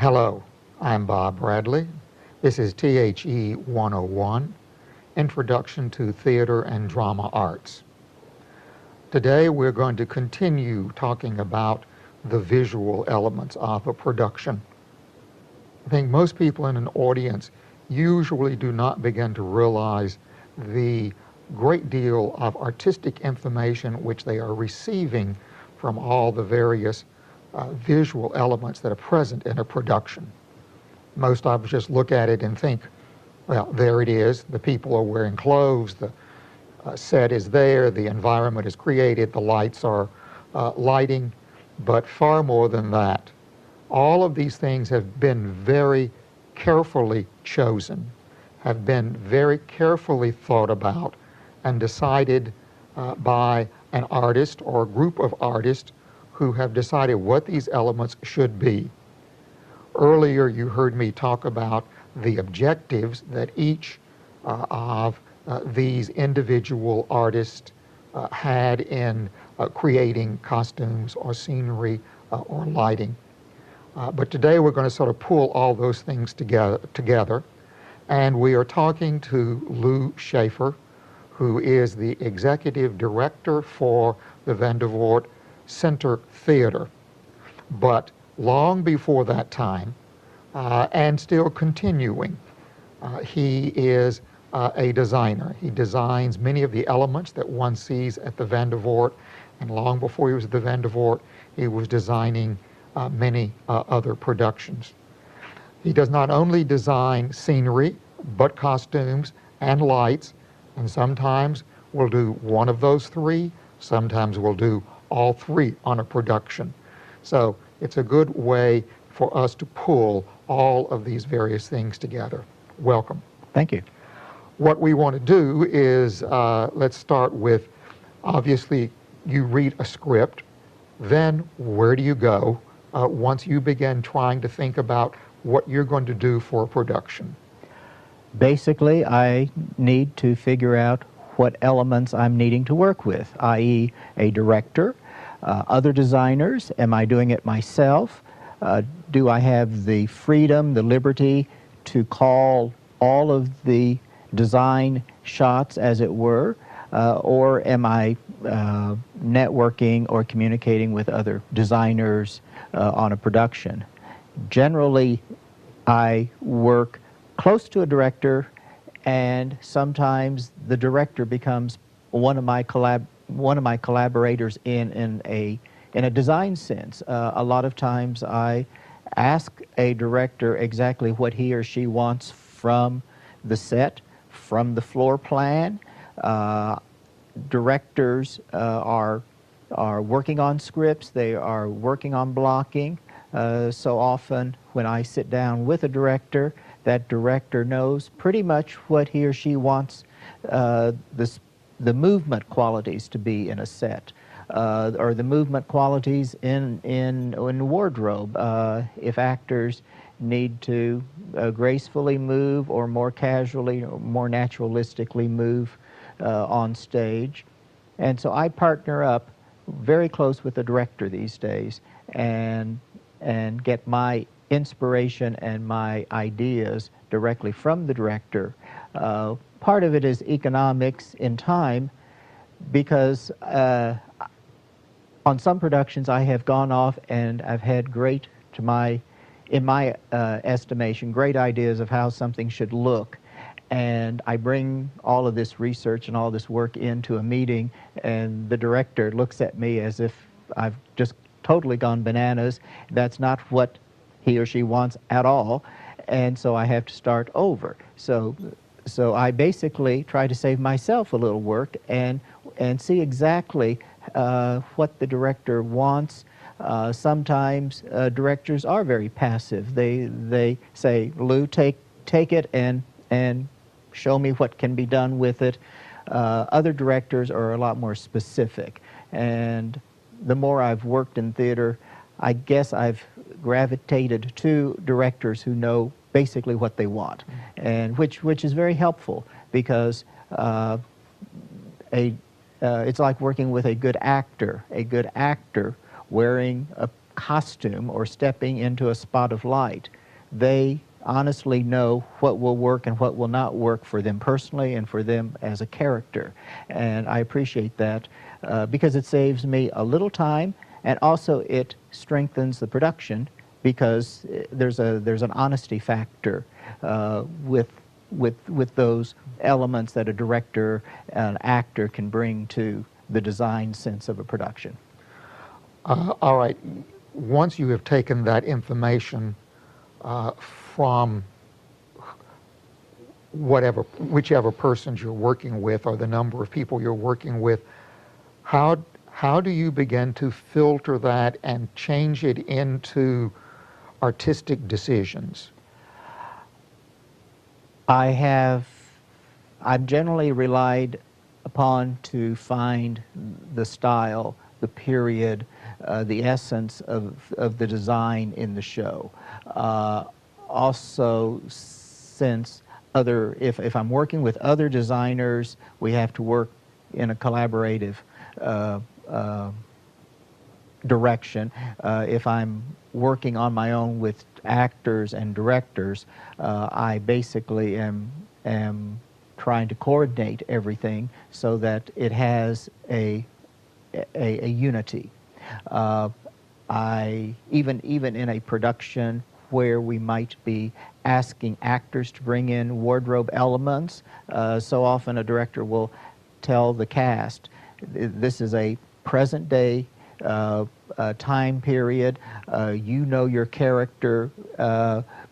Hello, I'm Bob Bradley. This is THE 101, Introduction to Theater and Drama Arts. Today we're going to continue talking about the visual elements of a production. I think most people in an audience usually do not begin to realize the great deal of artistic information which they are receiving from all the various visual elements that are present in a production. Most of us just look at it and think, well, there it is. The people are wearing clothes, the set is there, the environment is created, the lights are lighting, but far more than that. All of these things have been very carefully chosen, have been very carefully thought about and decided by an artist or a group of artists who have decided what these elements should be. Earlier you heard me talk about the objectives that each of these individual artists had in creating costumes or scenery or lighting. But today we're going to sort of pull all those things together, and we are talking to Lou Schaeffer, who is the executive director for the Vandervoort Center Theater. But long before that time, and still continuing, he is a designer. He designs many of the elements that one sees at the Vandervoort, and long before he was at the Vandervoort, he was designing many other productions. He does not only design scenery, but costumes and lights, and sometimes we'll do one of those three, sometimes we'll do all three on a production. So it's a good way for us to pull all of these various things together. Welcome. Thank you. What we want to do is, let's start with, obviously, you read a script, then where do you go once you begin trying to think about what you're going to do for a production? Basically, I need to figure out what elements I'm needing to work with, i.e. a director, other designers. Am I doing it myself? Do I have the freedom, the liberty to call all of the design shots, as it were, or am I networking or communicating with other designers on a production? Generally, I work close to a director, and sometimes the director becomes one of my collaborators in a design sense. A lot of times I ask a director exactly what he or she wants from the set, from the floor plan. Directors are working on scripts, they are working on blocking. So often when I sit down with a director, that director knows pretty much what he or she wants the movement qualities to be in a set, or the movement qualities in wardrobe. If actors need to gracefully move or more casually or more naturalistically move on stage. And so I partner up very close with the director these days and get my inspiration and my ideas directly from the director. Part of it is economics in time, because on some productions I have gone off and I've had in my estimation, great ideas of how something should look. And I bring all of this research and all this work into a meeting, and the director looks at me as if I've just totally gone bananas. That's not what he or she wants at all, and so I have to start over. So I basically try to save myself a little work and see exactly what the director wants. Sometimes directors are very passive. They say, Lou, take it and show me what can be done with it. Other directors are a lot more specific, and the more I've worked in theater, I guess I've gravitated to directors who know basically what they want, and which is very helpful, because it's like working with a good actor. A good actor wearing a costume or stepping into a spot of light. They honestly know what will work and what will not work for them personally and for them as a character. And I appreciate that because it saves me a little time, and also it strengthens the production because there's an honesty factor with those elements that a director, an actor can bring to the design sense of a production. All right. Once you have taken that information from whichever persons you're working with or the number of people you're working with, how do you begin to filter that and change it into artistic decisions? I've generally relied upon to find the style, the period, the essence of the design in the show. Also, since if I'm working with other designers, we have to work in a collaborative direction. If I'm working on my own with actors and directors, I basically am trying to coordinate everything so that it has a unity. Even in a production where we might be asking actors to bring in wardrobe elements, so often a director will tell the cast, this is a present day time period, you know your character,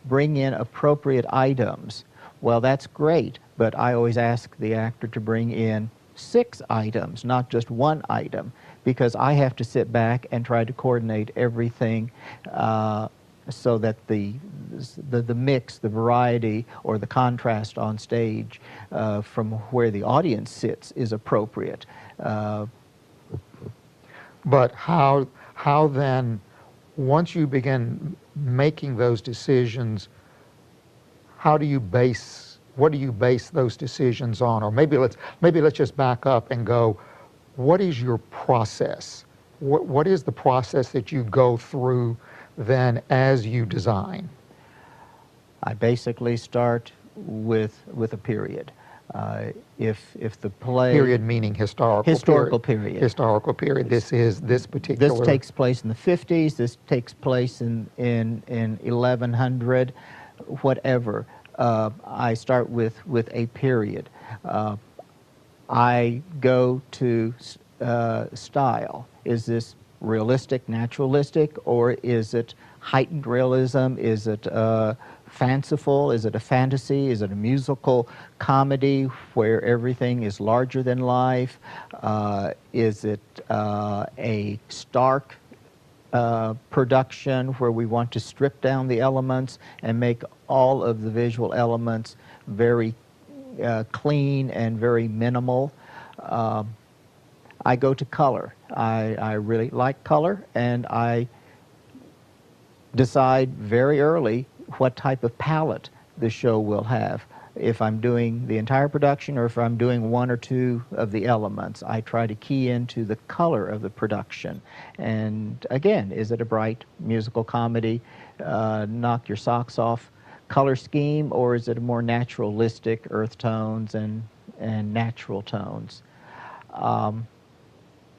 bring in appropriate items. Well, that's great, but I always ask the actor to bring in 6 items, not just 1 item, because I have to sit back and try to coordinate everything so that the mix, the variety, or the contrast on stage from where the audience sits is appropriate. But how then, once you begin making those decisions, what do you base those decisions on? Or maybe let's just back up and go, what is your process? What is the process that you go through then as you design? I basically start with a period. If the play... Period meaning historical period. Historical period. This is this particular... This takes place in the 50s, this takes place in 1100, whatever. I start with a period. I go to style. Is this realistic, naturalistic, or is it heightened realism? Is it fanciful? Is it a fantasy? Is it a musical comedy where everything is larger than life? Is it a stark production where we want to strip down the elements and make all of the visual elements very clean and very minimal? I go to color. I really like color, and I decide very early what type of palette the show will have. If I'm doing the entire production or if I'm doing 1 or 2 of the elements, I try to key into the color of the production. And again, is it a bright musical comedy, knock your socks off color scheme, or is it a more naturalistic earth tones and natural tones?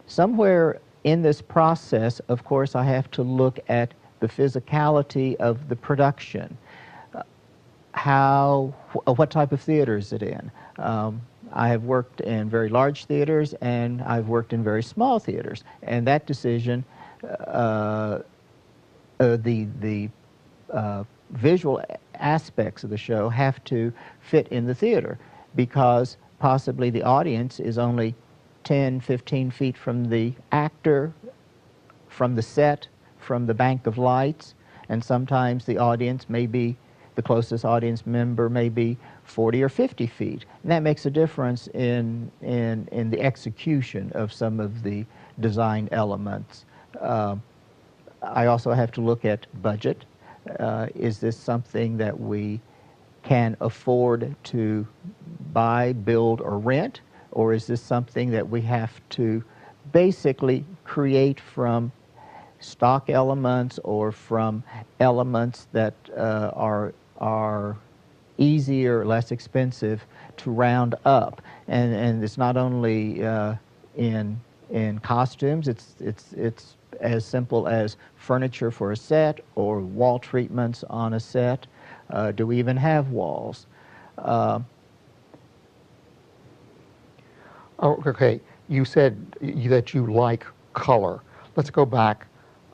Somewhere in this process, of course, I have to look at the physicality of the production. What type of theater is it in? I have worked in very large theaters and I've worked in very small theaters, and that decision, the visual aspects of the show have to fit in the theater, because possibly the audience is only 10, 15 feet from the actor, from the set, from the bank of lights, and sometimes the audience may be, the closest audience member may be 40 or 50 feet. And that makes a difference in the execution of some of the design elements. I also have to look at budget. Is this something that we can afford to buy, build, or rent? Or is this something that we have to basically create from stock elements or from elements that are easier, less expensive to round up. And it's not only in costumes. It's as simple as furniture for a set or wall treatments on a set. Do we even have walls? Oh, okay. You said that you like color. Let's go back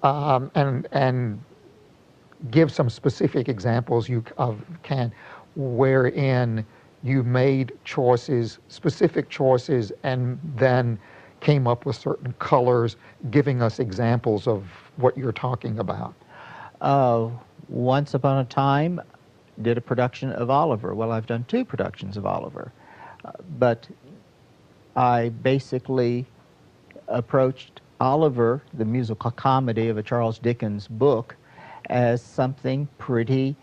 and give some specific examples can, wherein you made choices, specific choices, and then came up with certain colors, giving us examples of what you're talking about. Once upon a time, did a production of Oliver. Well, I've done 2 productions of Oliver, but I basically approached Oliver, the musical comedy of a Charles Dickens book, as something pretty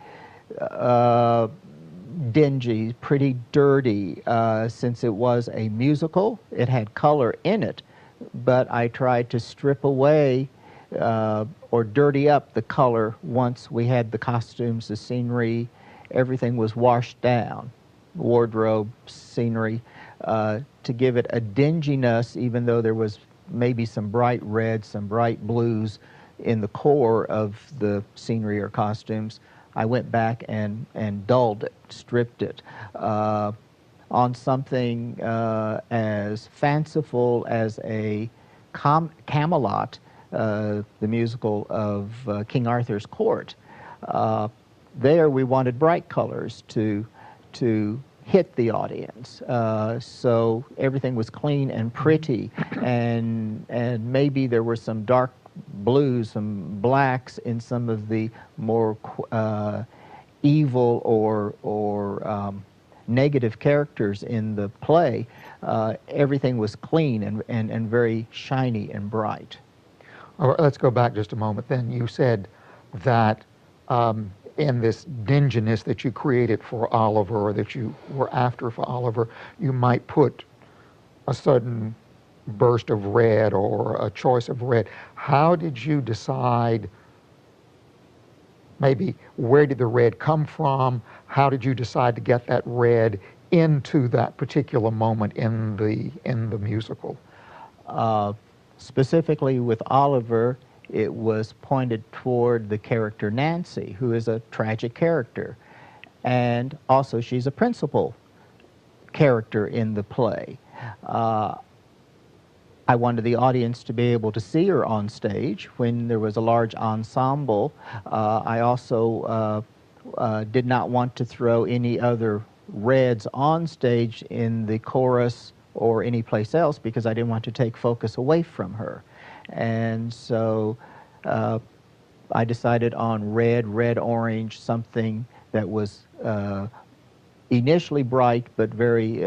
dingy, pretty dirty. Since it was a musical, it had color in it, but I tried to strip away or dirty up the color once we had the costumes, the scenery, everything was washed down, wardrobe, scenery, to give it a dinginess, even though there was maybe some bright reds, some bright blues in the core of the scenery or costumes. I went back and dulled it, stripped it, on something as fanciful as a Camelot, the musical of King Arthur's court. There we wanted bright colors to hit the audience. So everything was clean and pretty, and maybe there were some dark blues, some blacks in some of the more evil or negative characters in the play. Everything was clean and very shiny and bright. All right, let's go back just a moment then. You said that in this dinginess that you created for Oliver, or that you were after for Oliver, you might put a sudden burst of red or a choice of red. How did you decide, maybe where did the red come from? How did you decide to get that red into that particular moment in the musical? Specifically with Oliver, it was pointed toward the character Nancy, who is a tragic character. And also she's a principal character in the play. I wanted the audience to be able to see her on stage when there was a large ensemble. I also did not want to throw any other reds on stage in the chorus or any place else because I didn't want to take focus away from her. And so I decided on red, orange, something that was initially bright but very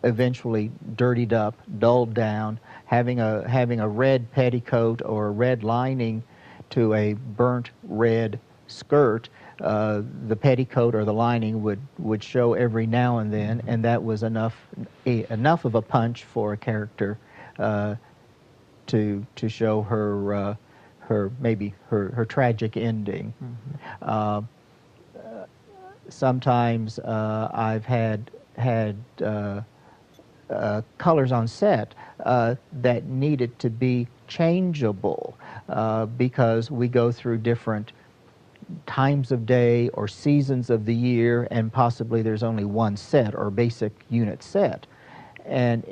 eventually dirtied up, dulled down, having a red petticoat or a red lining to a burnt red skirt. The petticoat or the lining would show every now and then, and that was enough of a punch for a character to show her her tragic ending. Mm-hmm. Sometimes I've had colors on set that needed to be changeable because we go through different times of day or seasons of the year, and possibly there's only one set or basic unit set. And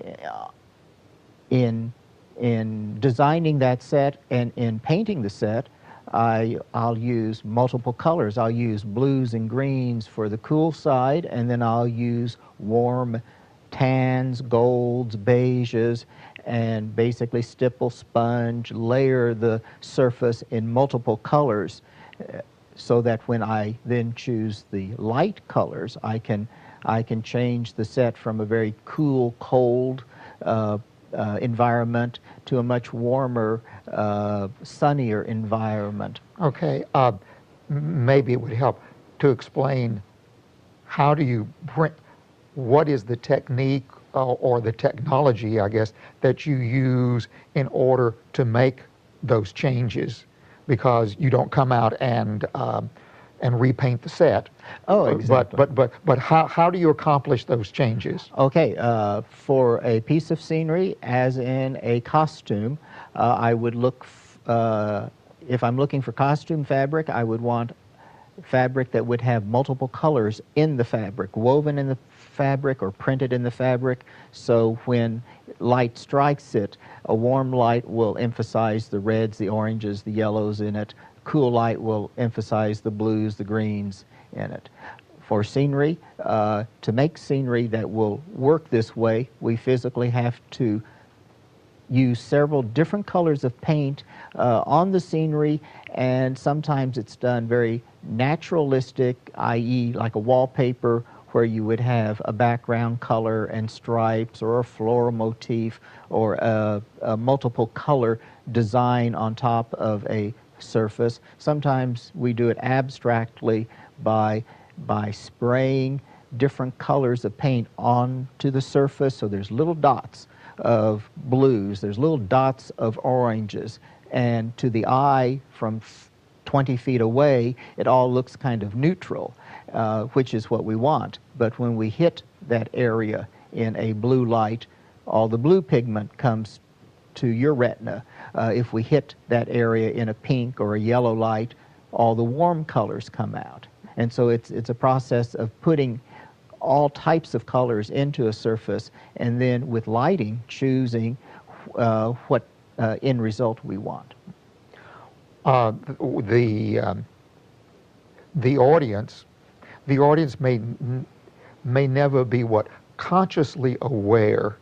in designing that set and in painting the set, I'll use multiple colors. I'll use blues and greens for the cool side, and then I'll use warm tans, golds, beiges, and basically stipple, sponge, layer the surface in multiple colors so that when I then choose the light colors, I can change the set from a very cool, cold environment to a much warmer, sunnier environment. Okay, maybe it would help to explain how do you bring, what is the technique or the technology, I guess, that you use in order to make those changes, because you don't come out and repaint the set. Oh, exactly. But how do you accomplish those changes? Okay, for a piece of scenery, as in a costume, I would look, if I'm looking for costume fabric, I would want fabric that would have multiple colors in the fabric, woven in the fabric or printed in the fabric, so when light strikes it, a warm light will emphasize the reds, the oranges, the yellows in it. Cool light will emphasize the blues, the greens in it. For scenery, to make scenery that will work this way, we physically have to use several different colors of paint on the scenery, and sometimes it's done very naturalistic, i.e. like a wallpaper where you would have a background color and stripes, or a floral motif, or a multiple color design on top of a surface. Sometimes we do it abstractly by spraying different colors of paint onto the surface, so there's little dots of blues, there's little dots of oranges, and to the eye from 20 feet away, it all looks kind of neutral, which is what we want. But when we hit that area in a blue light, all the blue pigment comes to your retina. If we hit that area in a pink or a yellow light, all the warm colors come out. And so it's a process of putting all types of colors into a surface, and then with lighting, choosing what end result we want. The audience may never be consciously aware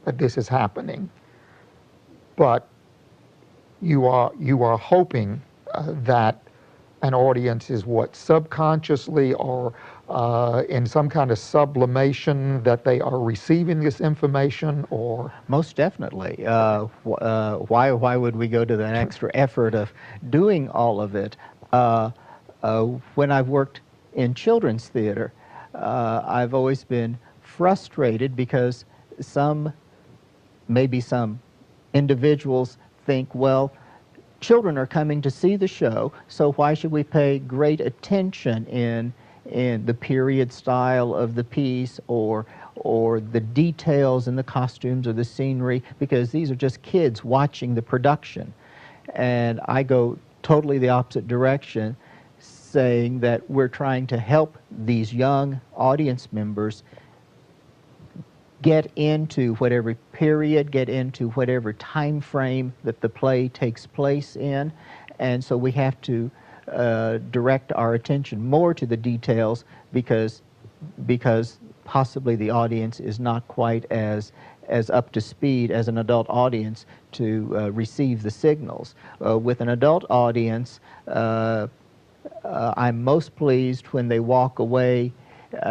that this is happening, but you are hoping that an audience is subconsciously or in some kind of sublimation, that they are receiving this information, or? Most definitely. Why would we go to that extra effort of doing all of it? When I've worked in children's theater, I've always been frustrated because maybe some individuals think, well, children are coming to see the show, so why should we pay great attention in the period style of the piece, or the details in the costumes or the scenery, because these are just kids watching the production. And I go totally the opposite direction, saying that we're trying to help these young audience members get into whatever period, get into whatever time frame that the play takes place in. And so we have to direct our attention more to the details, because possibly the audience is not quite as up to speed as an adult audience to receive the signals. With an adult audience, I'm most pleased when they walk away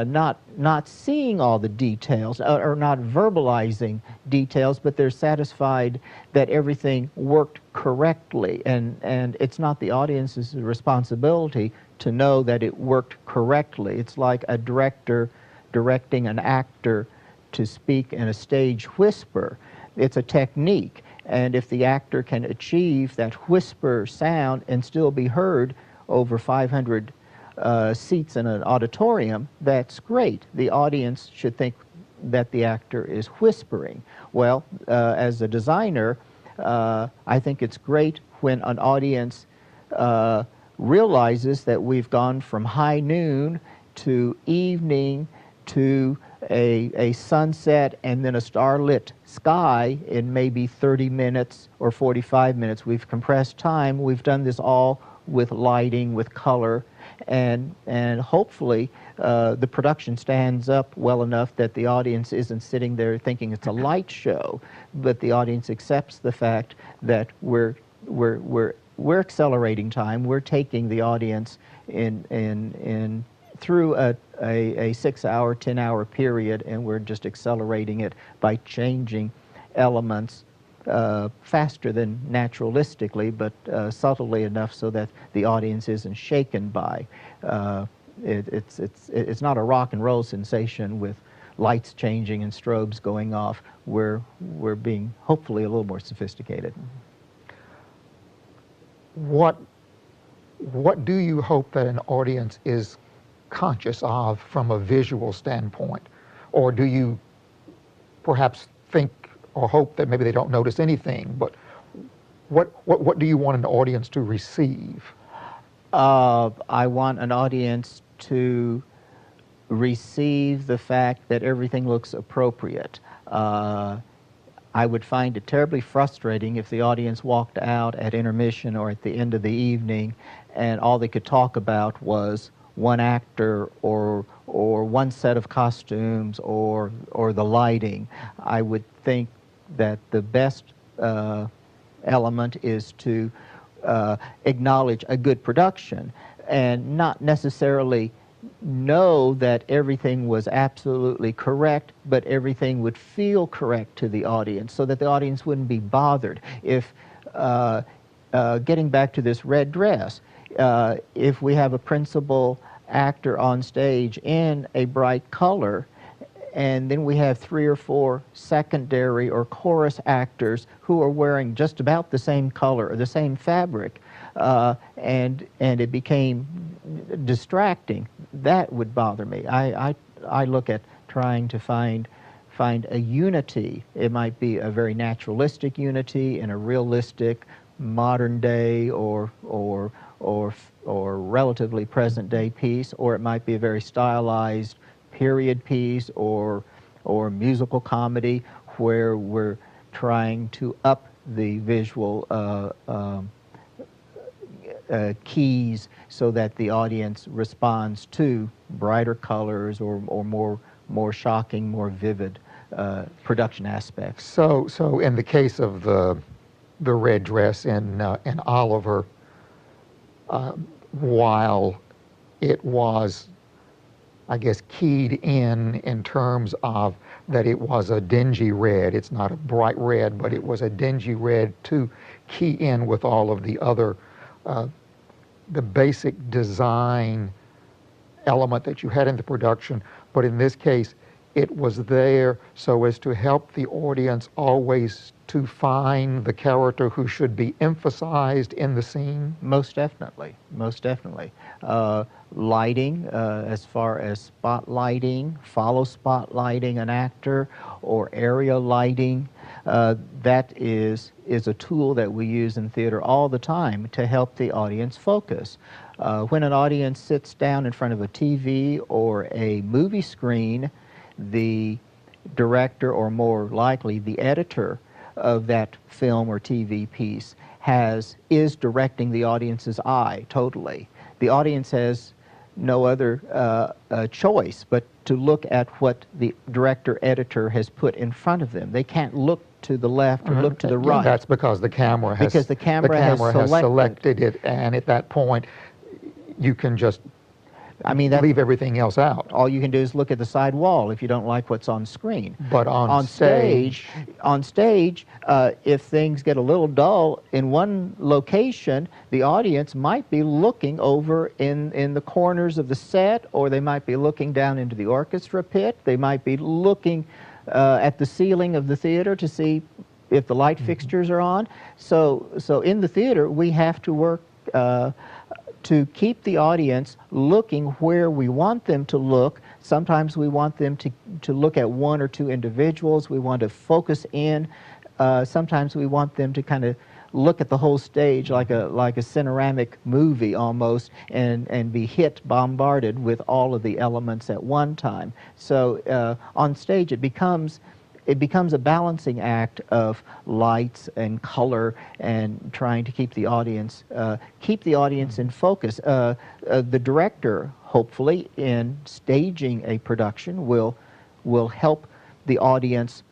not seeing all the details, or not verbalizing details, but they're satisfied that everything worked correctly. And it's not the audience's responsibility to know that it worked correctly. It's like a director directing an actor to speak in a stage whisper. It's a technique. And if the actor can achieve that whisper sound and still be heard over 500 seats in an auditorium, that's great. The audience should think that the actor is whispering. Well, as a designer, I think it's great when an audience realizes that we've gone from high noon to evening to a sunset and then a starlit sky in maybe 30 minutes or 45 minutes. We've compressed time. We've done this all with lighting, with color, and hopefully the production stands up well enough that the audience isn't sitting there thinking it's a light show, but the audience accepts the fact that we're accelerating time. We're taking the audience in through a 6-hour, 10-hour period, and we're just accelerating it by changing elements faster than naturalistically, but subtly enough so that the audience isn't shaken by. It's not a rock and roll sensation with lights changing and strobes going off. We're being hopefully a little more sophisticated. what what do you hope that an audience is conscious of from a visual standpoint? Or do you perhaps think or hope that maybe they don't notice anything, but what do you want an audience to receive? I want an audience to receive the fact that everything looks appropriate. I would find it terribly frustrating if the audience walked out at intermission or at the end of the evening and all they could talk about was one actor or one set of costumes or the lighting. I would think that the best element is to acknowledge a good production and not necessarily know that everything was absolutely correct, but everything would feel correct to the audience so that the audience wouldn't be bothered. If, getting back to this red dress, if we have a principal actor on stage in a bright color, and then we have 3 or 4 secondary or chorus actors who are wearing just about the same color or the same fabric, and it became distracting, that would bother me. I look at trying to find a unity. It might be a very naturalistic unity in a realistic modern day or relatively present day piece, or it might be a very stylized period piece or musical comedy where we're trying to up the visual keys so that the audience responds to brighter colors or more shocking, more vivid production aspects. So in the case of the red dress in Oliver, while it was, I guess, keyed in terms of that it was a dingy red. It's not a bright red, but it was a dingy red to key in with all of the other, the basic design element that you had in the production. But in this case, it was there so as to help the audience always to find the character who should be emphasized in the scene? Most definitely, most definitely. Lighting, as far as spotlighting, follow spotlighting an actor, or area lighting, that is a tool that we use in theater all the time to help the audience focus. When an audience sits down in front of a TV or a movie screen, the director, or more likely the editor of that film or TV piece, is directing the audience's eye totally. The audience has no other choice but to look at what the director editor has put in front of them. They can't look to the left or look to the right. That's because the camera has has selected it, and at that point you can just leave everything else out. All you can do is look at the side wall if you don't like what's on screen. But on stage, if things get a little dull in one location, the audience might be looking over in the corners of the set, or they might be looking down into the orchestra pit. They might be looking at the ceiling of the theater to see if the light fixtures are on. So in the theater, we have to work to keep the audience looking where we want them to look. Sometimes we want them to look at 1 or 2 individuals. We want to focus in. Sometimes we want them to kind of look at the whole stage like a cineramic movie almost, and be bombarded with all of the elements at one time. So on stage it becomes a balancing act of lights and color and trying to keep the audience in focus. The director, hopefully, in staging a production will help the audience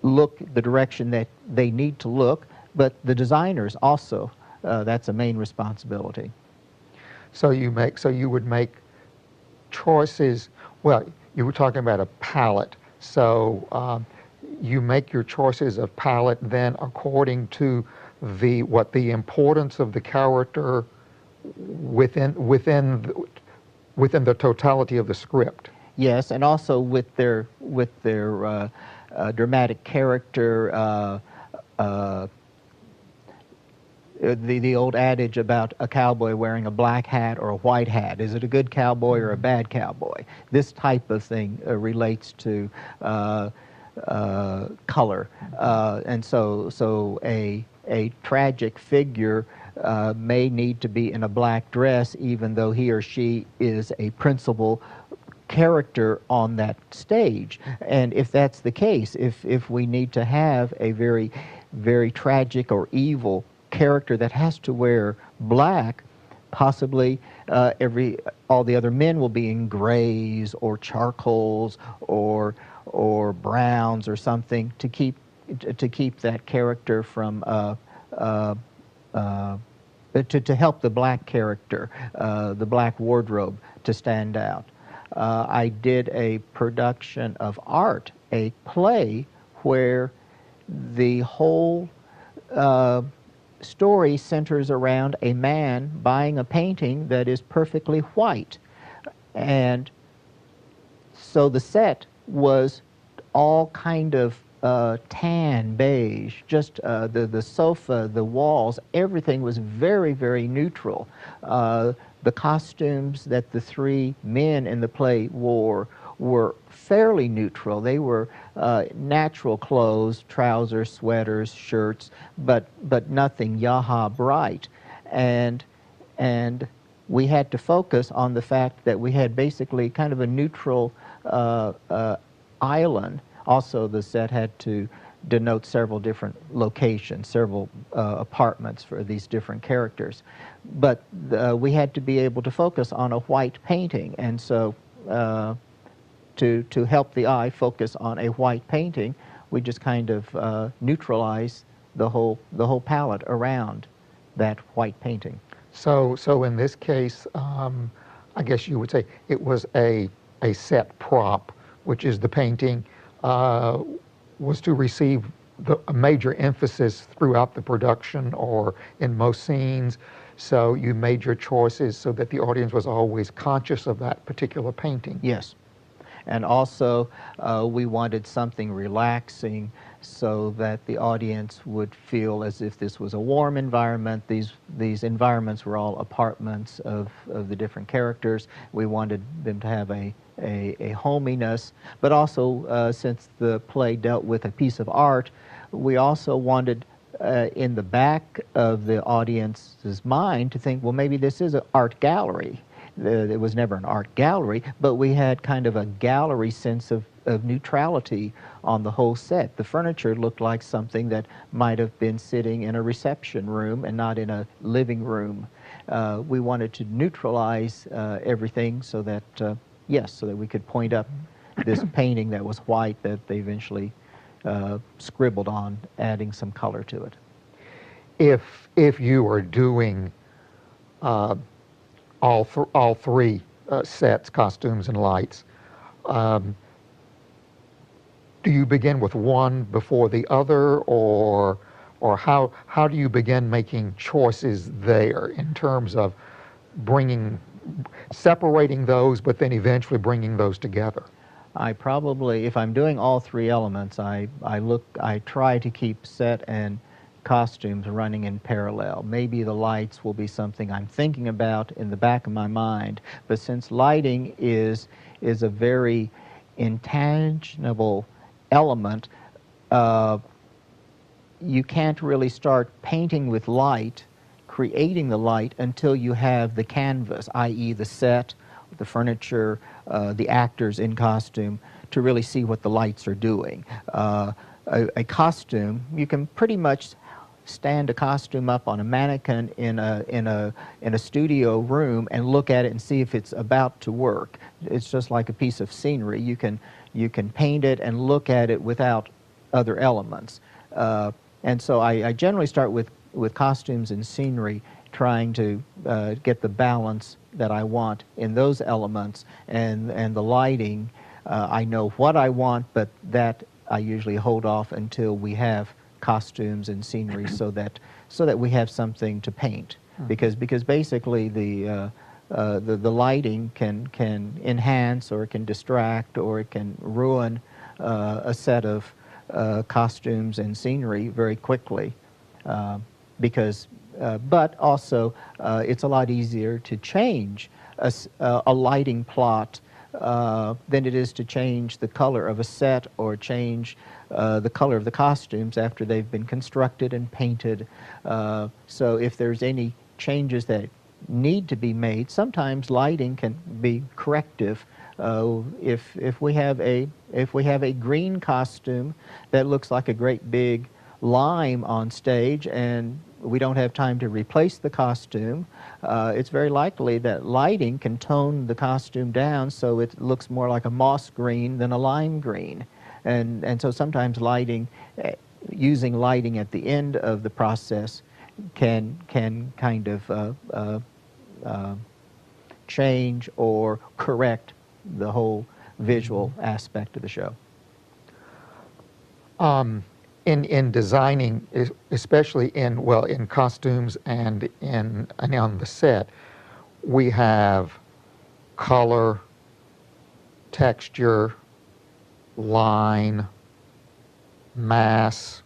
look the direction that they need to look, but the designers also, that's a main responsibility. So you would make choices. Well, you were talking about a palette. So you make your choices of palette then according to the importance of the character within the totality of the script. Yes, and also with their dramatic character the old adage about a cowboy wearing a black hat or a white hat. Is it a good cowboy or a bad cowboy? This type of thing relates to color, and so a tragic figure may need to be in a black dress, even though he or she is a principal character on that stage. And if that's the case, if we need to have a very, very tragic or evil character that has to wear black, possibly all the other men will be in grays or charcoals or browns or something to keep that character from to help the black character, the black wardrobe, to stand out. I did a production of art, a play, where the whole story centers around a man buying a painting that is perfectly white. And so the set was all kind of tan, beige, just the sofa, the walls, everything was very, very neutral. The costumes that the three men in the play wore were fairly neutral. They were natural clothes, trousers, sweaters, shirts, but nothing yaha bright. And we had to focus on the fact that we had basically kind of a neutral island. Also, the set had to denote several different locations, several apartments for these different characters. But we had to be able to focus on a white painting, and so to help the eye focus on a white painting, we just kind of neutralize the whole palette around that white painting. So in this case, I guess you would say it was a set prop, which is the painting, was to receive a major emphasis throughout the production or in most scenes. So you made your choices so that the audience was always conscious of that particular painting. Yes. And also, we wanted something relaxing so that the audience would feel as if this was a warm environment. These environments were all apartments of the different characters. We wanted them to have a hominess, but also, since the play dealt with a piece of art, we also wanted in the back of the audience's mind to think, well, maybe this is an art gallery. It was never an art gallery, but we had kind of a gallery sense of neutrality on the whole set. The furniture looked like something that might have been sitting in a reception room and not in a living room. We wanted to neutralize everything so that, yes, so that we could point up this painting that was white that they eventually scribbled on, adding some color to it. If you are doing all three sets, costumes and lights, do you begin with one before the other, or how do you begin making choices there in terms of separating those, but then eventually bringing those together? I probably, if I'm doing all three elements, I try to keep set and costumes running in parallel. Maybe the lights will be something I'm thinking about in the back of my mind, but since lighting is a very intangible element, you can't really start painting with light, creating the light, until you have the canvas, i.e. the set, the furniture, the actors in costume, to really see what the lights are doing. A costume, you can pretty much stand a costume up on a mannequin in a studio room and look at it and see if it's about to work. It's just like a piece of scenery. You can paint it and look at it without other elements. And so I generally start with costumes and scenery, trying to get the balance that I want in those elements, and the lighting, I know what I want, but that I usually hold off until we have costumes and scenery so that we have something to paint. Because basically the lighting can enhance, or it can distract, or it can ruin a set of costumes and scenery very quickly, because but also it's a lot easier to change a lighting plot than it is to change the color of a set or change the color of the costumes after they've been constructed and painted. So if there's any changes that need to be made, sometimes lighting can be corrective. If we have a green costume that looks like a great big lime on stage and we don't have time to replace the costume, it's very likely that lighting can tone the costume down so it looks more like a moss green than a lime green. And so sometimes lighting, using lighting at the end of the process can kind of change or correct the whole visual aspect of the show. In designing, especially in costumes and on the set, we have color, texture, line, mass.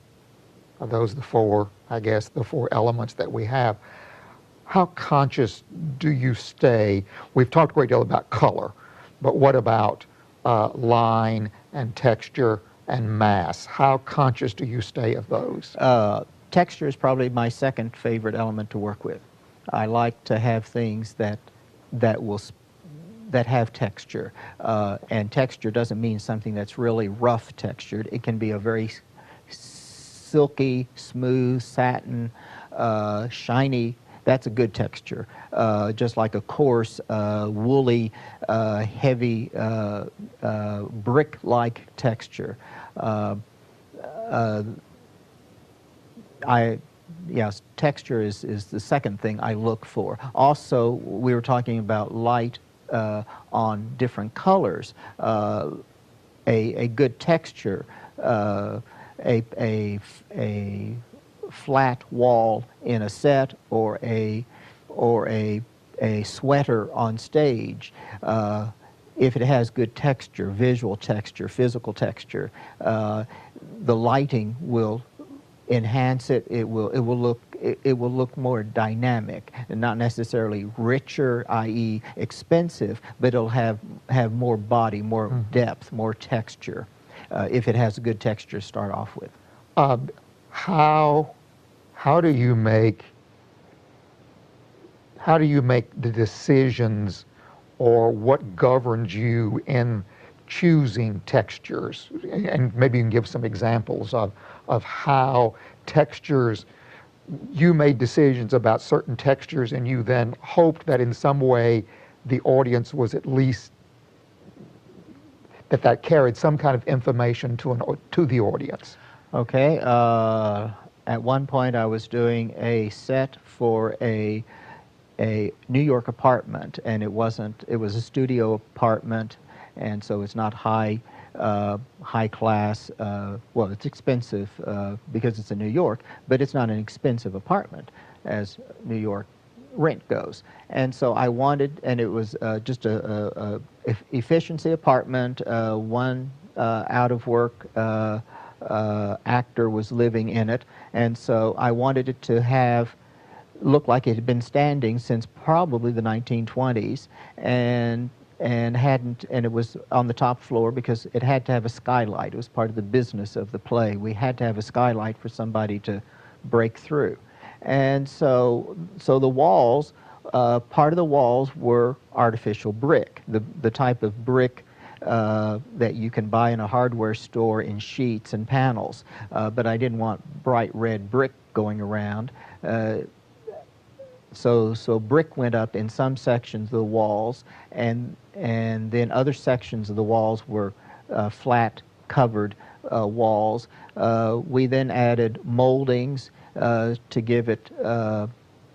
Are those the four, I guess, the four elements that we have? How conscious do you stay? We've talked a great deal about color, but what about line and texture and mass? How conscious do you stay of those? Texture is probably my second favorite element to work with. I like to have things that have texture, and texture doesn't mean something that's really rough textured. It can be a very silky, smooth, satin, shiny. That's a good texture, just like a coarse, woolly, heavy, brick-like texture. Yes, texture is the second thing I look for. Also, we were talking about light on different colors. A good texture, a flat wall in a set or a sweater on stage, if it has good texture, visual texture, physical texture, the lighting will enhance it. It will look more dynamic and not necessarily richer, i.e. expensive, but it'll have more body, more depth, more texture if it has a good texture to start off with. How do you make the decisions, or what governs you in choosing textures? And maybe you can give some examples of how textures, you made decisions about certain textures and you then hoped that in some way the audience was at least, that carried some kind of information to the audience. Okay. At one point I was doing a set for a New York apartment, and it was a studio apartment, and so it's not high class. Well, it's expensive because it's in New York, but it's not an expensive apartment as New York rent goes. And so I wanted, and it was just a efficiency apartment. One out of work actor was living in it, and so I wanted it to look like it had been standing since probably the 1920s, and it was on the top floor because it had to have a skylight. It was part of the business of the play. We had to have a skylight for somebody to break through. And so the walls, part of the walls were artificial brick, the type of brick that you can buy in a hardware store in sheets and panels. But I didn't want bright red brick going around. So brick went up in some sections of the walls, and then other sections of the walls were flat covered walls. We then added moldings to give it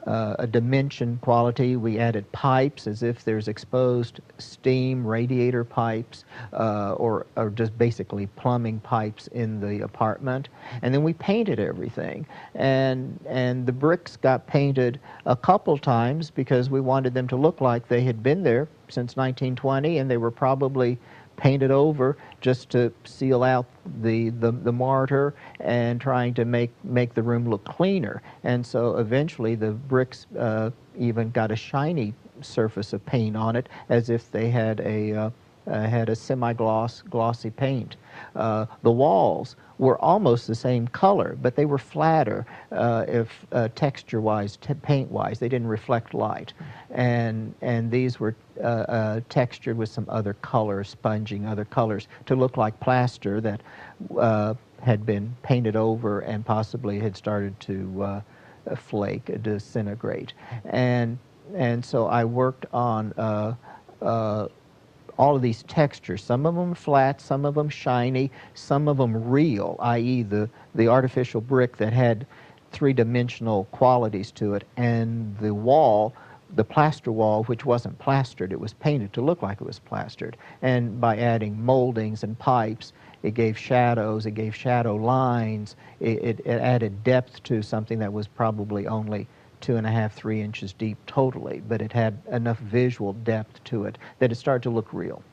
a dimension quality. We added pipes as if there's exposed steam radiator pipes or just basically plumbing pipes in the apartment. And then we painted everything. And the bricks got painted a couple times because we wanted them to look like they had been there since 1920, and they were probably painted over just to seal out the mortar and trying to make the room look cleaner. And so eventually the bricks even got a shiny surface of paint on it, as if they had a glossy paint. The walls were almost the same color, but they were flatter, if texture-wise, paint-wise. They didn't reflect light, and these were textured with some other colors, sponging other colors to look like plaster that had been painted over and possibly had started to flake, disintegrate, and so I worked on all of these textures, some of them flat, some of them shiny, some of them real, i.e. the artificial brick that had three-dimensional qualities to it, and the wall, the plaster wall, which wasn't plastered, it was painted to look like it was plastered. And by adding moldings and pipes, it gave shadows, it gave shadow lines, it added depth to something that was probably only 2.5, 3 inches deep totally, but it had enough visual depth to it that it started to look real.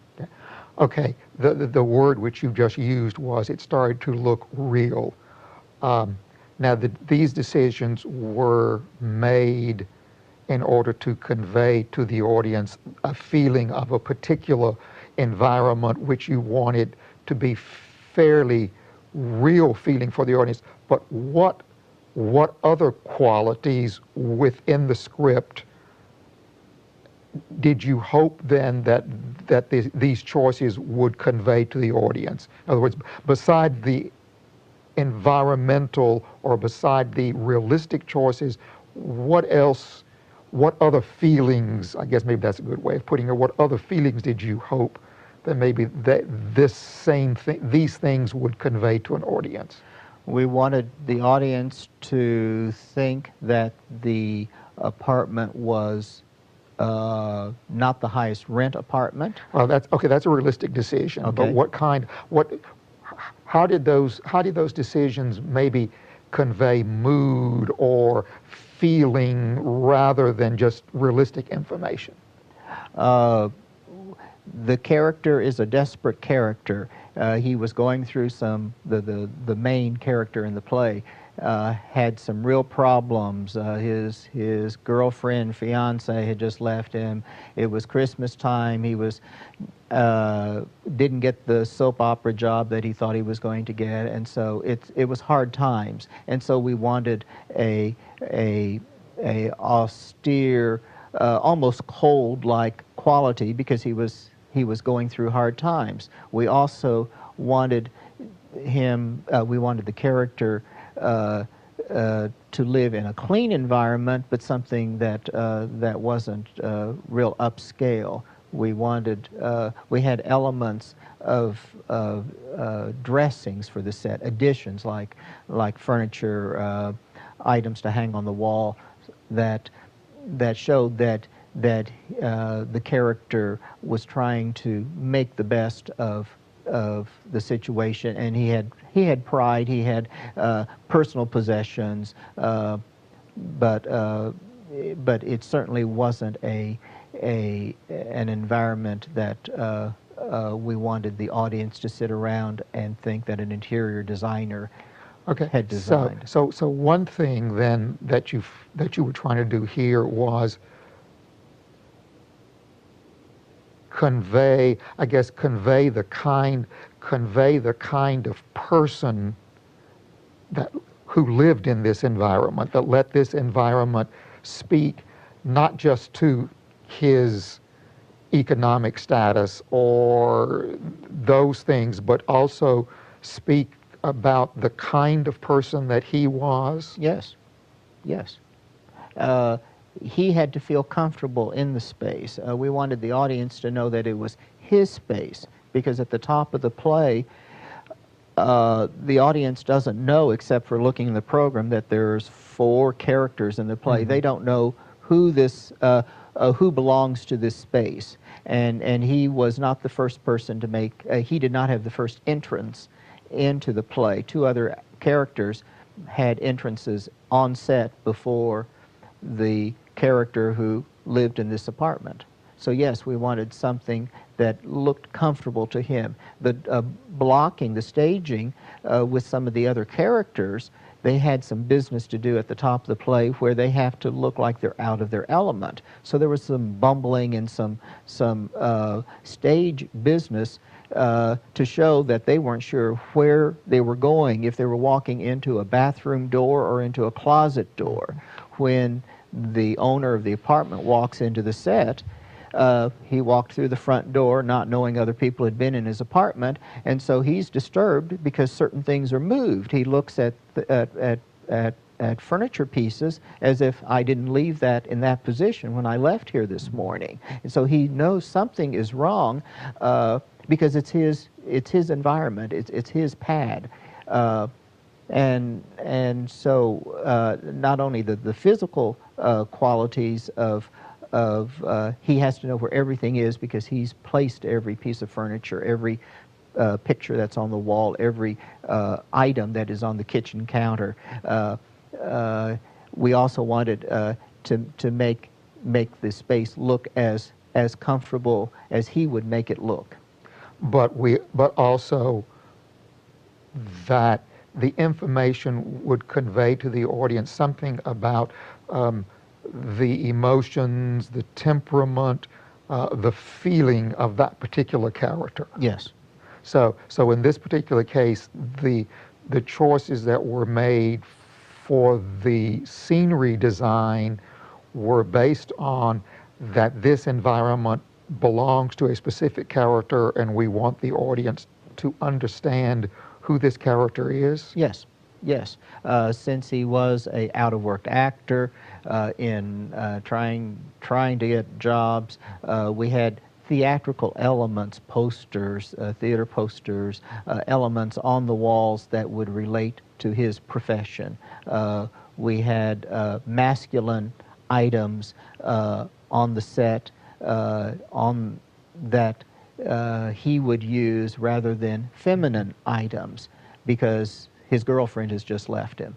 Okay, the word which you just used was it started to look real. Now, these decisions were made in order to convey to the audience a feeling of a particular environment which you wanted to be fairly real feeling for the audience, but what other qualities within the script did you hope then that these choices would convey to the audience? In other words, beside the environmental or beside the realistic choices, what else, what other feelings, I guess maybe that's a good way of putting it, what other feelings did you hope that maybe these things would convey to an audience? We wanted the audience to think that the apartment was not the highest rent apartment. Well, that's okay. That's a realistic decision. Okay. But how did those decisions maybe convey mood or feeling rather than just realistic information? The character is a desperate character. He was going through the main character in the play had some real problems. His girlfriend, fiance had just left him. It was Christmas time. He didn't get the soap opera job that he thought he was going to get, and so it was hard times. And so we wanted a austere, almost cold-like quality because he was going through hard times. We also wanted the character to live in a clean environment, but something that wasn't real upscale. We had elements of dressings for the set, additions like furniture, items to hang on the wall that showed that the character was trying to make the best of the situation, and he had pride, he had personal possessions, but it certainly wasn't an environment that we wanted the audience to sit around and think that an interior designer had designed. So one thing then that you were trying to do here was convey the kind of person who lived in this environment, that let this environment speak not just to his economic status or those things, but also speak about the kind of person that he was? Yes. He had to feel comfortable in the space. We wanted the audience to know that it was his space, because at the top of the play, the audience doesn't know, except for looking in the program, that there's 4 characters in the play. Mm-hmm. They don't know who belongs to this space, and he was not the first person to make. He did not have the first entrance into the play. 2 other characters had entrances on set before the character who lived in this apartment. So yes, we wanted something that looked comfortable to him. The blocking, the staging with some of the other characters, they had some business to do at the top of the play where they have to look like they're out of their element. So there was some bumbling and some stage business to show that they weren't sure where they were going, if they were walking into a bathroom door or into a closet door. When the owner of the apartment walks into the set, he walked through the front door not knowing other people had been in his apartment, and so he's disturbed because certain things are moved. He looks at furniture pieces as if I didn't leave that in that position when I left here this morning. And so he knows something is wrong because it's his environment, it's his pad. And so not only the physical qualities of he has to know where everything is because he's placed every piece of furniture, every picture that's on the wall, every item that is on the kitchen counter. We also wanted to make the space look as comfortable as he would make it look. But also that the information would convey to the audience something about the emotions, the temperament, the feeling of that particular character. Yes. So in this particular case, the choices that were made for the scenery design were based on that this environment belongs to a specific character, and we want the audience to understand who this character is? Yes, yes. Since he was a out-of-work actor in trying to get jobs, we had theatrical elements, posters, theater posters, elements on the walls that would relate to his profession. We had masculine items on the set on that he would use rather than feminine items because his girlfriend has just left him.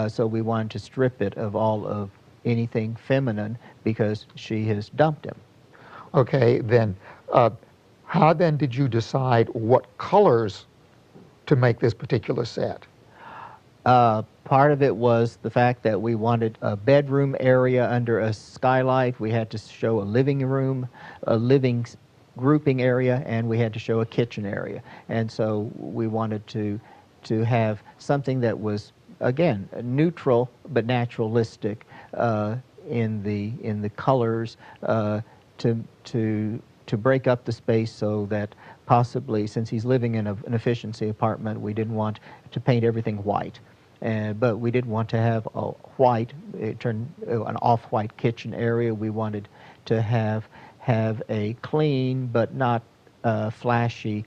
So we wanted to strip it of all of anything feminine because she has dumped him. Okay, then how then did you decide what colors to make this particular set? Part of it was the fact that we wanted a bedroom area under a skylight. We had to show a living room, a living grouping area, and we had to show a kitchen area. And so we wanted to have something that was, again, neutral but naturalistic in the colors to break up the space so that possibly, since he's living in an efficiency apartment, we didn't want to paint everything white. But we didn't want to have a white, an off-white kitchen area. We wanted to have a clean but not flashy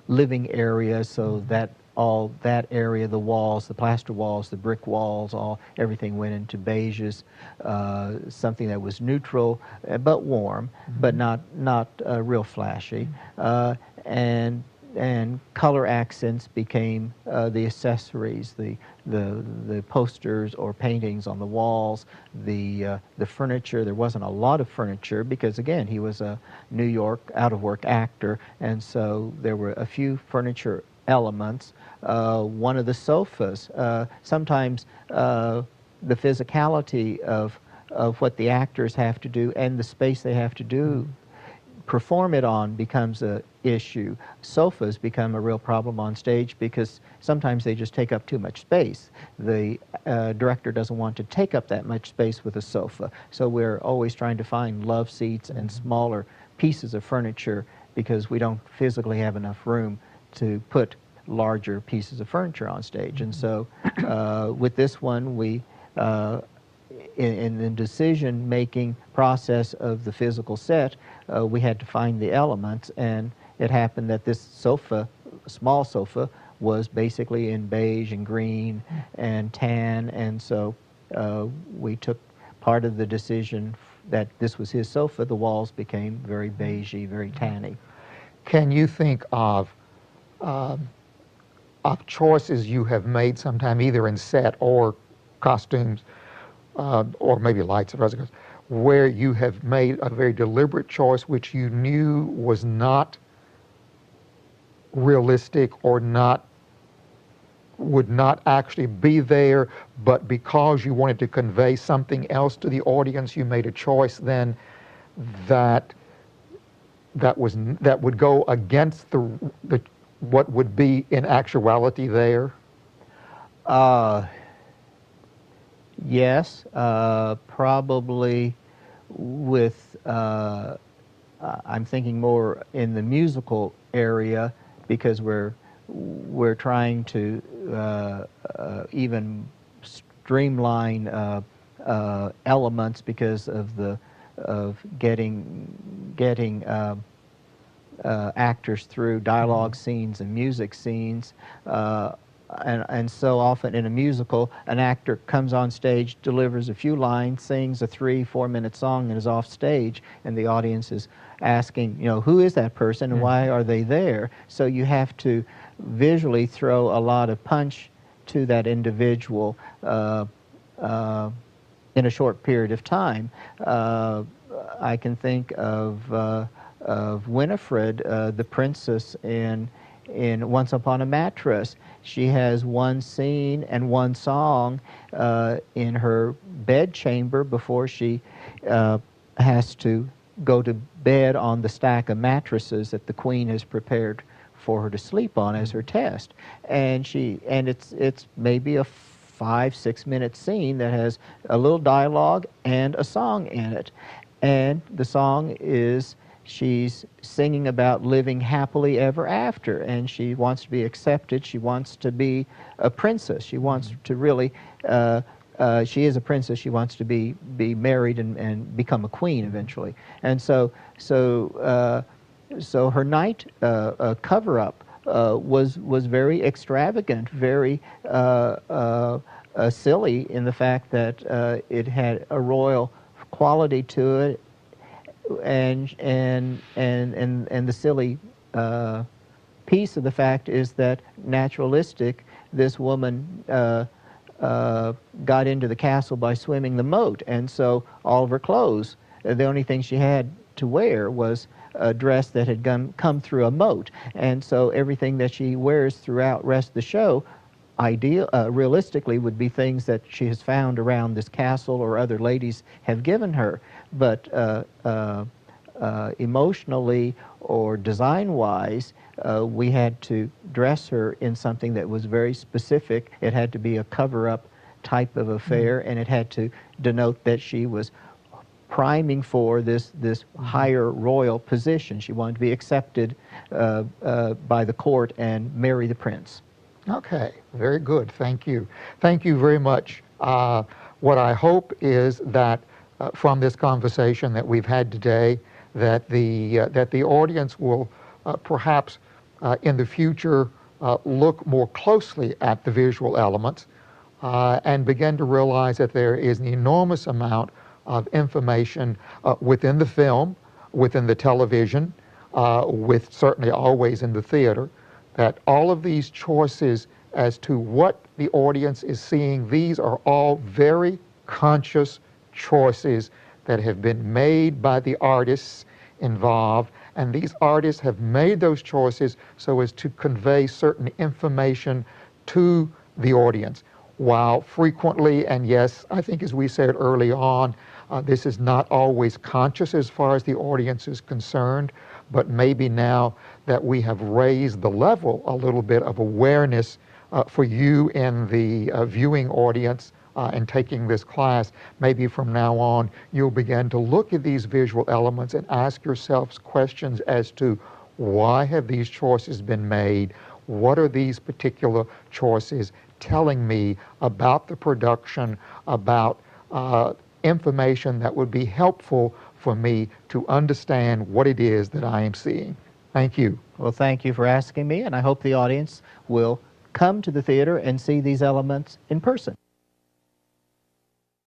living area, so that all that area, the walls, the plaster walls, the brick walls, everything went into beiges, something that was neutral but warm, but not real flashy, and color accents became the accessories, the posters or paintings on the walls, the furniture. There wasn't a lot of furniture because, again, he was a New York out-of-work actor, and so there were a few furniture elements. One of the sofas, sometimes the physicality of what the actors have to do and the space they have to perform it on becomes an issue. Sofas become a real problem on stage because sometimes they just take up too much space. The director doesn't want to take up that much space with a sofa, so we're always trying to find love seats and smaller pieces of furniture because we don't physically have enough room to put larger pieces of furniture on stage. And so with this one, we in the decision-making process of the physical set, we had to find the elements, and it happened that this sofa, small sofa, was basically in beige and green and tan, and so we took part of the decision that this was his sofa. The walls became very beigey, very tanny. Can you think of choices you have made sometime, either in set or costumes, or maybe lights, where you have made a very deliberate choice which you knew was not realistic or not would not actually be there, but because you wanted to convey something else to the audience, you made a choice then that that would go against the what would be in actuality there? Yes, probably with, I'm thinking more in the musical area, because we're trying to even streamline elements because of getting actors through dialogue scenes and music scenes. And so often in a musical, an actor comes on stage, delivers a few lines, sings a 3-4 minute song, and is off stage, and the audience is asking, who is that person and why are they there? So you have to visually throw a lot of punch to that individual in a short period of time. I can think of Winifred, the princess in Once Upon a Mattress. She has one scene and one song in her bedchamber before she has to go to bed on the stack of mattresses that the queen has prepared for her to sleep on as her test. And it's maybe a 5-6 minute scene that has a little dialogue and a song in it. And the song is, she's singing about living happily ever after, and she wants to be accepted. She wants to be a princess. She wants to really, she is a princess. She wants to be married and become a queen eventually. And so her night cover-up was very extravagant, very silly in the fact that it had a royal quality to it. And the silly piece of the fact is that naturalistic, this woman got into the castle by swimming the moat, and so all of her clothes, the only thing she had to wear was a dress that had come through a moat, and so everything that she wears throughout the rest of the show realistically would be things that she has found around this castle or other ladies have given her. But emotionally or design-wise, we had to dress her in something that was very specific. It had to be a cover-up type of affair, and it had to denote that she was priming for this higher royal position. She wanted to be accepted by the court and marry the prince. Okay, very good. Thank you. Thank you very much. What I hope is that from this conversation that we've had today, that the audience will perhaps in the future look more closely at the visual elements and begin to realize that there is an enormous amount of information within the film, within the television, with certainly always in the theater, that all of these choices as to what the audience is seeing, these are all very conscious choices that have been made by the artists involved, and these artists have made those choices so as to convey certain information to the audience. While frequently, and yes, I think as we said early on, this is not always conscious as far as the audience is concerned, but maybe now that we have raised the level a little bit of awareness for you in the viewing audience and taking this class, maybe from now on you'll begin to look at these visual elements and ask yourselves questions as to why have these choices been made? What are these particular choices telling me about the production, about information that would be helpful for me to understand what it is that I am seeing? Thank you. Well, thank you for asking me, and I hope the audience will come to the theater and see these elements in person.